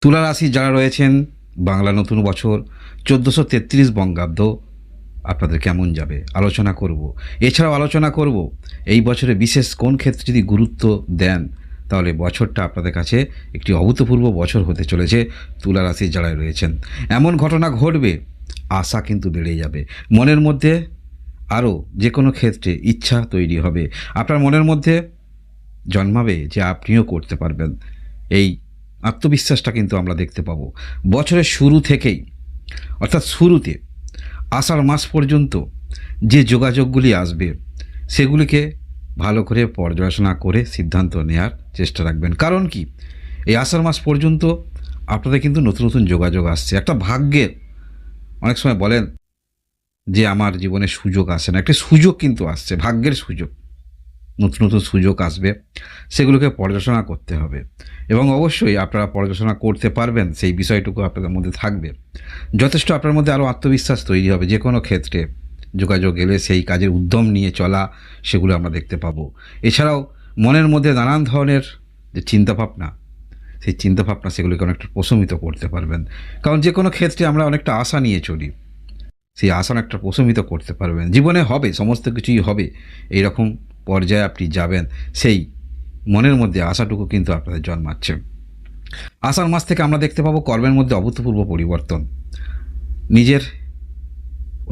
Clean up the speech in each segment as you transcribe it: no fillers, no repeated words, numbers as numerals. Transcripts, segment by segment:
তুলা রাশি যারা রয়েছেন, বাংলা নতুন বছর ১৪৩৩ বঙ্গাব্দ আপনাদের কেমন যাবে আলোচনা করব। এছাড়াও আলোচনা করব এই বছরে বিশেষ কোন ক্ষেত্রে যদি গুরুত্ব দেন তাহলে বছরটা আপনাদের কাছে একটি অভূতপূর্ব বছর হতে চলেছে। তুলা রাশি যারা রয়েছেন, এমন ঘটনা ঘটবে, আশা কিন্তু বেড়ে যাবে, মনের মধ্যে আরও যে কোনো ক্ষেত্রে ইচ্ছা তৈরি হবে, আপনার মনের মধ্যে জন্মাবে যে আপনিও করতে পারবেন। এই আত্মবিশ্বাসটা কিন্তু আমরা দেখতে পাবো বছরের শুরু থেকেই, অর্থাৎ শুরুতে আষাঢ় মাস পর্যন্ত যে যোগাযোগগুলি আসবে সেগুলিকে ভালো করে পর্যালোচনা করে সিদ্ধান্ত নেওয়ার চেষ্টা রাখবেন। কারণ কি, এই আষাঢ় মাস পর্যন্ত আপনাদের কিন্তু নতুন নতুন যোগাযোগ আসছে। একটা ভাগ্যের, অনেক সময় বলেন যে আমার জীবনে সুযোগ আসে না, একটা সুযোগ কিন্তু আসছে, ভাগ্যের সুযোগ, নতুন নতুন সুযোগ আসবে, সেগুলোকে পর্যালোচনা করতে হবে এবং অবশ্যই আপনারা পর্যালোচনা করতে পারবেন, সেই বিষয়টুকু আপনাদের মধ্যে থাকবে। যথেষ্ট আপনার মধ্যে আরও আত্মবিশ্বাস তৈরি হবে, যে কোনো ক্ষেত্রে যোগাযোগ এলে সেই কাজের উদ্যম নিয়ে চলা, সেগুলো আমরা দেখতে পাবো। এছাড়াও মনের মধ্যে নানান ধরনের যে চিন্তাভাবনা, সেই চিন্তাভাবনা সেগুলিকে অনেকটা প্রশমিত করতে পারবেন। কারণ যে কোনো ক্ষেত্রে আমরা অনেকটা আশা নিয়ে চলি, সেই আশা অনেকটা প্রশমিত করতে পারবেন। জীবনে হবে, সমস্ত কিছুই হবে, এইরকম পর্যায়ে আপনি যাবেন, সেই মনের মধ্যে আশাটুকু কিন্তু আপনাদের জন্মাচ্ছে। আষাঢ় মাস থেকে আমরা দেখতে পাবো কর্মের মধ্যে অভূতপূর্ব পরিবর্তন, নিজের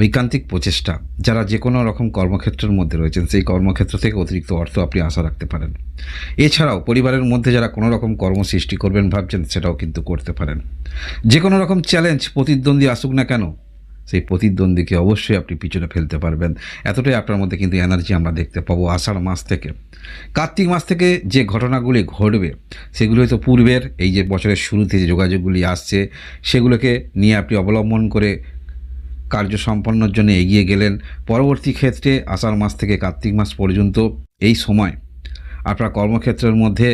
ঐকান্তিক প্রচেষ্টা, যারা যে কোনো রকম কর্মক্ষেত্রের মধ্যে রয়েছেন সেই কর্মক্ষেত্র থেকে অতিরিক্ত অর্থ আপনি আশা রাখতে পারেন। এছাড়াও পরিবারের মধ্যে যারা কোনো রকম কর্ম সৃষ্টি করবেন ভাবছেন, সেটাও কিন্তু করতে পারেন। যে কোনো রকম চ্যালেঞ্জ, প্রতিদ্বন্দ্বী আসুক না কেন, সেই প্রতিদ্বন্দ্বীকে অবশ্যই আপনি পিছনে ফেলতে পারবেন। এতটাই আপনার মধ্যে কিন্তু এনার্জি আমরা দেখতে পাবো আষাঢ় মাস থেকে। কার্তিক মাস থেকে যে ঘটনাগুলি ঘটবে সেগুলো হয়তো পূর্বের এই যে বছরের শুরুতে যে যোগাযোগগুলি আসছে সেগুলোকে নিয়ে আপনি অবলম্বন করে কার্য সম্পন্নের জন্য এগিয়ে গেলেন। পরবর্তী ক্ষেত্রে আষাঢ় মাস থেকে কার্তিক মাস পর্যন্ত এই সময় আপনার কর্মক্ষেত্রের মধ্যে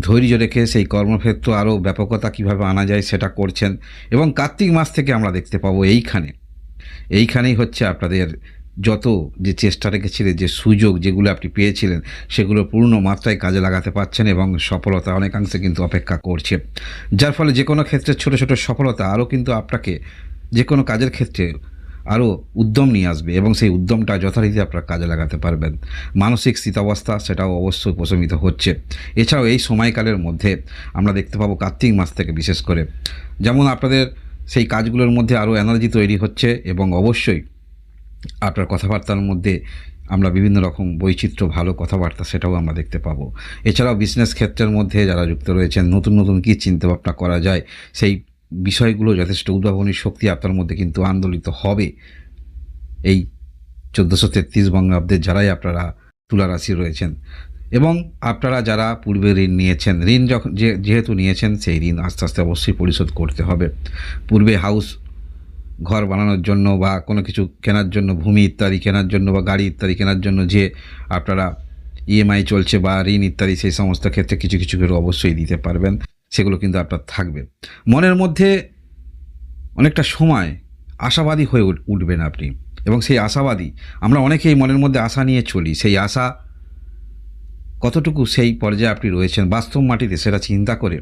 ধৈর্য রেখে সেই কর্মক্ষেত্র আরও ব্যাপকতা কীভাবে আনা যায় সেটা করছেন। এবং কার্তিক মাস থেকে আমরা দেখতে পাবো এইখানেই হচ্ছে আপনাদের যত যে চেষ্টা রেখেছিলেন, যে সুযোগ যেগুলো আপনি পেয়েছিলেন, সেগুলো পূর্ণ মাত্রায় কাজে লাগাতে পারছেন এবং সফলতা অনেকাংশে কিন্তু অপেক্ষা করছে। যার ফলে যে কোনো ক্ষেত্রে ছোট ছোট সফলতা আরও কিন্তু আপনাকে যে কোনো কাজের ক্ষেত্রে আরও উদ্যম নিয়ে আসবে এবং সেই উদ্যমটা যথারীতি আপনারা কাজে লাগাতে পারবেন। মানসিক স্থিতাবস্থা সেটাও অবশ্যই প্রশমিত হচ্ছে। এছাড়াও এই সময়কালের মধ্যে আমরা দেখতে পাবো কার্তিক মাস থেকে বিশেষ করে, যেমন আপনাদের সেই কাজগুলোর মধ্যে আরও এনার্জি তৈরি হচ্ছে এবং অবশ্যই আপনার কথাবার্তার মধ্যে আমরা বিভিন্ন রকম বৈচিত্র্য, ভালো কথাবার্তা, সেটাও আমরা দেখতে পাবো। এছাড়াও বিজনেস ক্ষেত্রের মধ্যে যারা যুক্ত রয়েছেন, নতুন নতুন কী চিন্তাভাবনা করা যায়, সেই বিষয়গুলো যথেষ্ট উদ্ভাবনী শক্তি আপনার মধ্যে কিন্তু আন্দোলিত হবে। এই ১৪৩৩ বঙ্গাব্দে যারাই আপনারা তুলা রাশি রয়েছেন এবং আপনারা যারা পূর্বে ঋণ নিয়েছেন, ঋণ যখন যেহেতু নিয়েছেন সেই ঋণ আস্তে আস্তে অবশ্যই পরিশোধ করতে হবে। পূর্বে হাউস, ঘর বানানোর জন্য বা কোনো কিছু কেনার জন্য, ভূমি ইত্যাদি কেনার জন্য বা গাড়ি ইত্যাদি কেনার জন্য যে আপনারা ইএমআই চলছে বা ঋণ ইত্যাদি, সেই সমস্ত ক্ষেত্রে কিছু কিছু করে অবশ্যই দিতে পারবেন, সেগুলো কিন্তু আপনার থাকবে। মনের মধ্যে অনেকটা সময় আশাবাদী হয়ে উঠবেন আপনি এবং সেই আশাবাদী, আমরা অনেকেই মনের মধ্যে আশা নিয়ে চলি, সেই আশা কতটুকু সেই পর্যায়ে আপনি রয়েছেন বাস্তব মাটিতে সেটা চিন্তা করে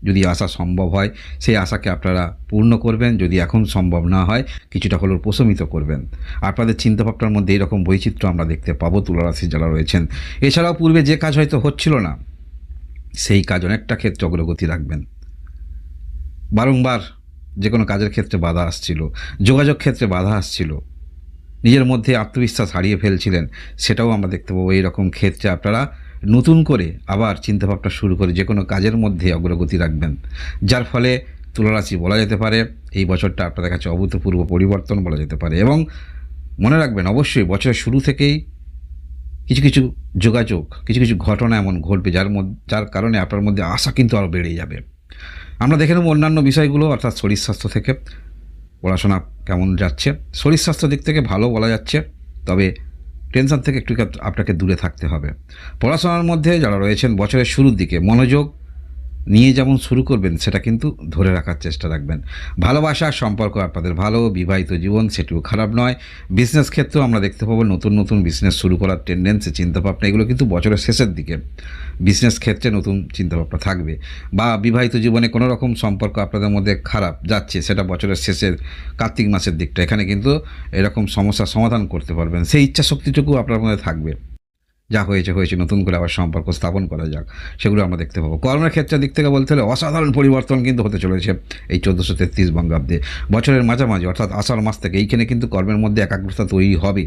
যদি আশা সম্ভব হয় সেই আশাকে আপনারা পূর্ণ করবেন, যদি এখন সম্ভব না হয় কিছুটা হলেও প্রশমিত করবেন। আপনাদের চিন্তাভাবনার মধ্যে এরকম বৈচিত্র্য আমরা দেখতে পাবো তুলা রাশি যারা রয়েছেন। এছাড়াও পূর্বে যে কাজ হয়তো হচ্ছিল না, সেই কাজ অনেকটা ক্ষেত্রে অগ্রগতি রাখবেন। বারংবার যে কোনো কাজের ক্ষেত্রে বাধা আসছিল, যোগাযোগ ক্ষেত্রে বাধা আসছিল, নিজের মধ্যে আত্মবিশ্বাস হারিয়ে ফেলছিলেন, সেটাও আমরা দেখতে পাবো এইরকম ক্ষেত্রে আপনারা নতুন করে আবার চিন্তাভাবনা শুরু করে যে কোনো কাজের মধ্যে অগ্রগতি রাখবেন। যার ফলে তুলারাশি বলা যেতে পারে এই বছরটা আপনাদের কাছে অভূতপূর্ব পরিবর্তন বলা যেতে পারে। এবং মনে রাখবেন অবশ্যই বছরের শুরু থেকেই কিছু কিছু যোগাযোগ, কিছু কিছু ঘটনা এমন ঘটবে যার কারণে আপনার মধ্যে আশা কিন্তু আরও বেড়ে যাবে। আমরা দেখে নেব অন্যান্য বিষয়গুলো, অর্থাৎ শরীর স্বাস্থ্য থেকে। পড়াশোনা কেমন যাচ্ছে? শরীর স্বাস্থ্য দিক থেকে ভালো বলা যাচ্ছে, তবে টেনশন থেকে একটু আপনাকে দূরে থাকতে হবে। পড়াশোনার মধ্যে যারা রয়েছেন বছরের শুরুর দিকে মনোযোগ নিয়ে যেমন শুরু করবেন সেটা কিন্তু ধরে রাখার চেষ্টা রাখবেন। ভালোবাসা সম্পর্ক আপনাদের ভালো, বিবাহিত জীবন সেটিও খারাপ নয়। বিজনেস ক্ষেত্রেও আমরা দেখতে পাবো নতুন নতুন বিজনেস শুরু করার টেন্ডেন্সি, চিন্তাভাবনা এগুলো কিন্তু বছরের শেষের দিকে বিজনেস ক্ষেত্রে নতুন চিন্তাভাবনা থাকবে। বা বিবাহিত জীবনে কোনো রকম সম্পর্ক আপনাদের মধ্যে খারাপ যাচ্ছে, সেটা বছরের শেষের কার্তিক মাসের দিকটা, এখানে কিন্তু এরকম সমস্যার সমাধান করতে পারবেন। সেই ইচ্ছা শক্তিটুকু আপনার মধ্যে থাকবে, যা হয়েছে হয়েছে, নতুন করে আবার সম্পর্ক স্থাপন করা যাক, সেগুলো আমরা দেখতে পাবো। কর্মের ক্ষেত্রের দিক থেকে বলতে হলে অসাধারণ পরিবর্তন কিন্তু হতে চলেছে এই 1433 বঙ্গাব্দে। বছরের মাঝামাঝি অর্থাৎ আষাঢ় মাস থেকে এইখানে কিন্তু কর্মের মধ্যে একাগ্রতা তৈরি হবে।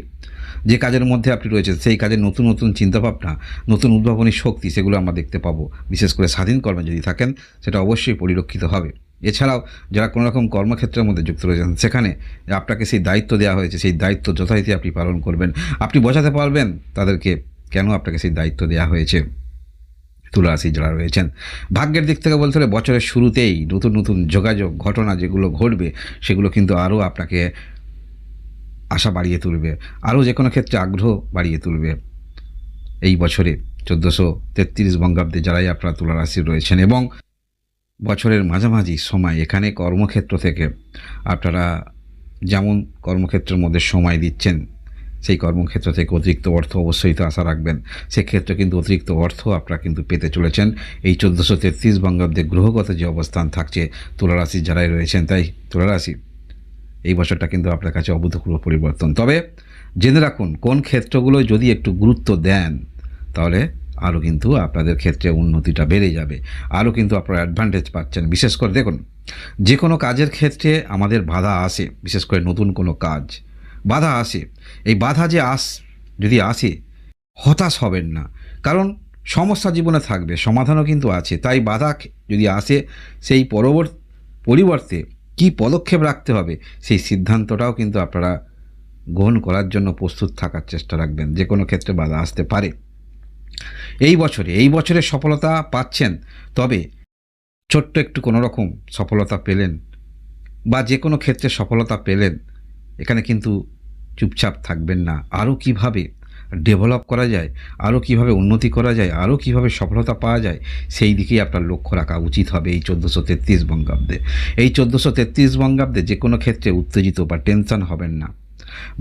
যে কাজের মধ্যে আপনি রয়েছেন সেই কাজের নতুন নতুন চিন্তাভাবনা, নতুন উদ্ভাবনী শক্তি, সেগুলো আমরা দেখতে পাবো। বিশেষ করে স্বাধীন কর্মে যদি থাকেন সেটা অবশ্যই পরিলক্ষিত হবে। এছাড়াও যারা কোনো রকম কর্মক্ষেত্রের মধ্যে যুক্ত রয়েছেন, সেখানে আপনাকে সেই দায়িত্ব দেওয়া হয়েছে, সেই দায়িত্ব যথারীতি আপনি পালন করবেন। আপনি বোঝাতে পারবেন তাদেরকে কেন আপনাকে সেই দায়িত্ব দেওয়া হয়েছে। তুলা রাশি যারা রয়েছেন, ভাগ্যের দিক থেকে বলতে হলে বছরের শুরুতেই নতুন নতুন যোগাযোগ ঘটনা যেগুলো ঘটবে সেগুলো কিন্তু আরও আপনাকে আশা বাড়িয়ে তুলবে, আরও যে কোনো ক্ষেত্রে আগ্রহ বাড়িয়ে তুলবে। এই বছরে 1433 বঙ্গাব্দে যারাই আপনারা তুলা রাশি রয়েছেন, এবং বছরের মাঝামাঝি সময় এখানে কর্মক্ষেত্র থেকে আপনারা যেমন কর্মক্ষেত্রের মধ্যে সময় দিচ্ছেন, সেই কর্মক্ষেত্র থেকে অতিরিক্ত অর্থ অবশ্যই তো আশা রাখবেন। সেক্ষেত্রে কিন্তু অতিরিক্ত অর্থ আপনারা কিন্তু পেতে চলেছেন এই 1433 বঙ্গাব্দে গ্রহগত যে অবস্থান থাকছে তুলারাশি যারাই রয়েছেন। তাই তুলারাশি এই বছরটা কিন্তু আপনার কাছে অভূতপূর্ব পরিবর্তন। তবে জেনে রাখুন, কোন ক্ষেত্রগুলো যদি একটু গুরুত্ব দেন তাহলে আরও কিন্তু আপনাদের ক্ষেত্রে উন্নতিটা বেড়ে যাবে, আরও কিন্তু আপনারা অ্যাডভান্টেজ পাচ্ছেন। বিশেষ করে দেখুন, যে কোনো কাজের ক্ষেত্রে আমাদের বাধা আসে, বিশেষ করে নতুন কোনো কাজ বাধা আসে। এই বাধা যে যদি আসে, হতাশ হবেন না, কারণ সমস্যা জীবনে থাকবে, সমাধানও কিন্তু আছে। তাই বাধা যদি আসে, সেই পরিবর্তে কী পদক্ষেপ রাখতে হবে সেই সিদ্ধান্তটাও কিন্তু আপনারা গ্রহণ করার জন্য প্রস্তুত থাকার চেষ্টা রাখবেন। যে কোনো ক্ষেত্রে বাধা আসতে পারে। এই বছরে সফলতা পাচ্ছেন, তবে ছোট্ট একটু কোনো রকম সফলতা পেলেন বা যে কোনো ক্ষেত্রে সফলতা পেলেন, এখানে কিন্তু চুপচাপ থাকবেন না। আরও কিভাবে ডেভেলপ করা যায়, আরও কিভাবে উন্নতি করা যায়, আরও কিভাবে সফলতা পাওয়া যায়, সেই দিকেই আপনার লক্ষ্য রাখা উচিত হবে এই 1433 বঙ্গাব্দে। এই 1433 বঙ্গাব্দে যে কোনো ক্ষেত্রে উত্তেজিত বা টেনশন হবেন না।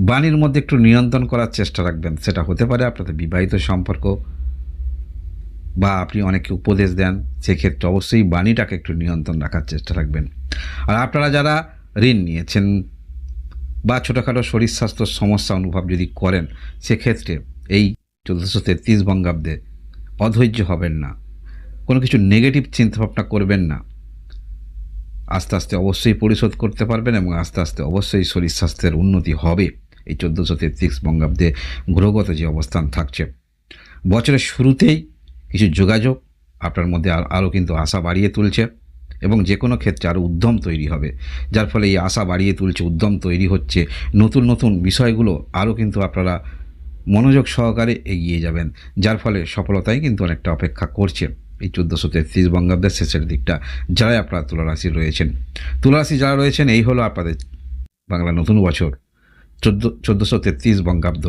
বাণীর মধ্যে একটু নিয়ন্ত্রণ করার চেষ্টা রাখবেন। সেটা হতে পারে আপনাদের বিবাহিত সম্পর্ক, বা আপনি অনেকে উপদেশ দেন, সেক্ষেত্রে অবশ্যই বাণীটাকে একটু নিয়ন্ত্রণ রাখার চেষ্টা রাখবেন। আর আপনারা যারা ঋণ নিয়েছেন বা ছোটোখাটো শরীর স্বাস্থ্য সমস্যা অনুভব যদি করেন, সেক্ষেত্রে এই 1433 বঙ্গাব্দে অধৈর্য হবেন না, কোনো কিছু নেগেটিভ চিন্তাভাবনা করবেন না। আস্তে আস্তে অবশ্যই পরিশোধ করতে পারবেন, এবং আস্তে আস্তে অবশ্যই শরীর স্বাস্থ্যের উন্নতি হবে এই 1433 বঙ্গাব্দে গ্রহগত যে অবস্থান থাকছে। বছরের শুরুতেই কিছু যোগাযোগ আপনার মধ্যে আরও কিন্তু আশা বাড়িয়ে তুলছে, এবং যে কোনো ক্ষেত্রে আরও উদ্যম তৈরি হবে, যার ফলে এই আশা বাড়িয়ে তুলছে, উদ্যম তৈরি হচ্ছে। নতুন নতুন বিষয়গুলো আরও কিন্তু আপনারা মনোযোগ সহকারে এগিয়ে যাবেন, যার ফলে সফলতাই কিন্তু অনেকটা অপেক্ষা করছে এই 1433 বঙ্গাব্দের শেষের দিকটা। যারাই আপনারা তুলারাশি রয়েছেন, যারা রয়েছেন, এই হলো আপনাদের বাংলা নতুন বছর 1433 বঙ্গাব্দ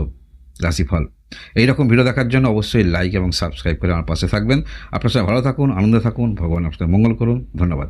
রাশিফল। এইরকম ভিডিও দেখার জন্য অবশ্যই লাইক এবং সাবস্ক্রাইব করে আমার পাশে থাকবেন। আপনার সবাই ভালো থাকুন, আনন্দে থাকুন, ভগবান আপনাদের মঙ্গল করুন। ধন্যবাদ।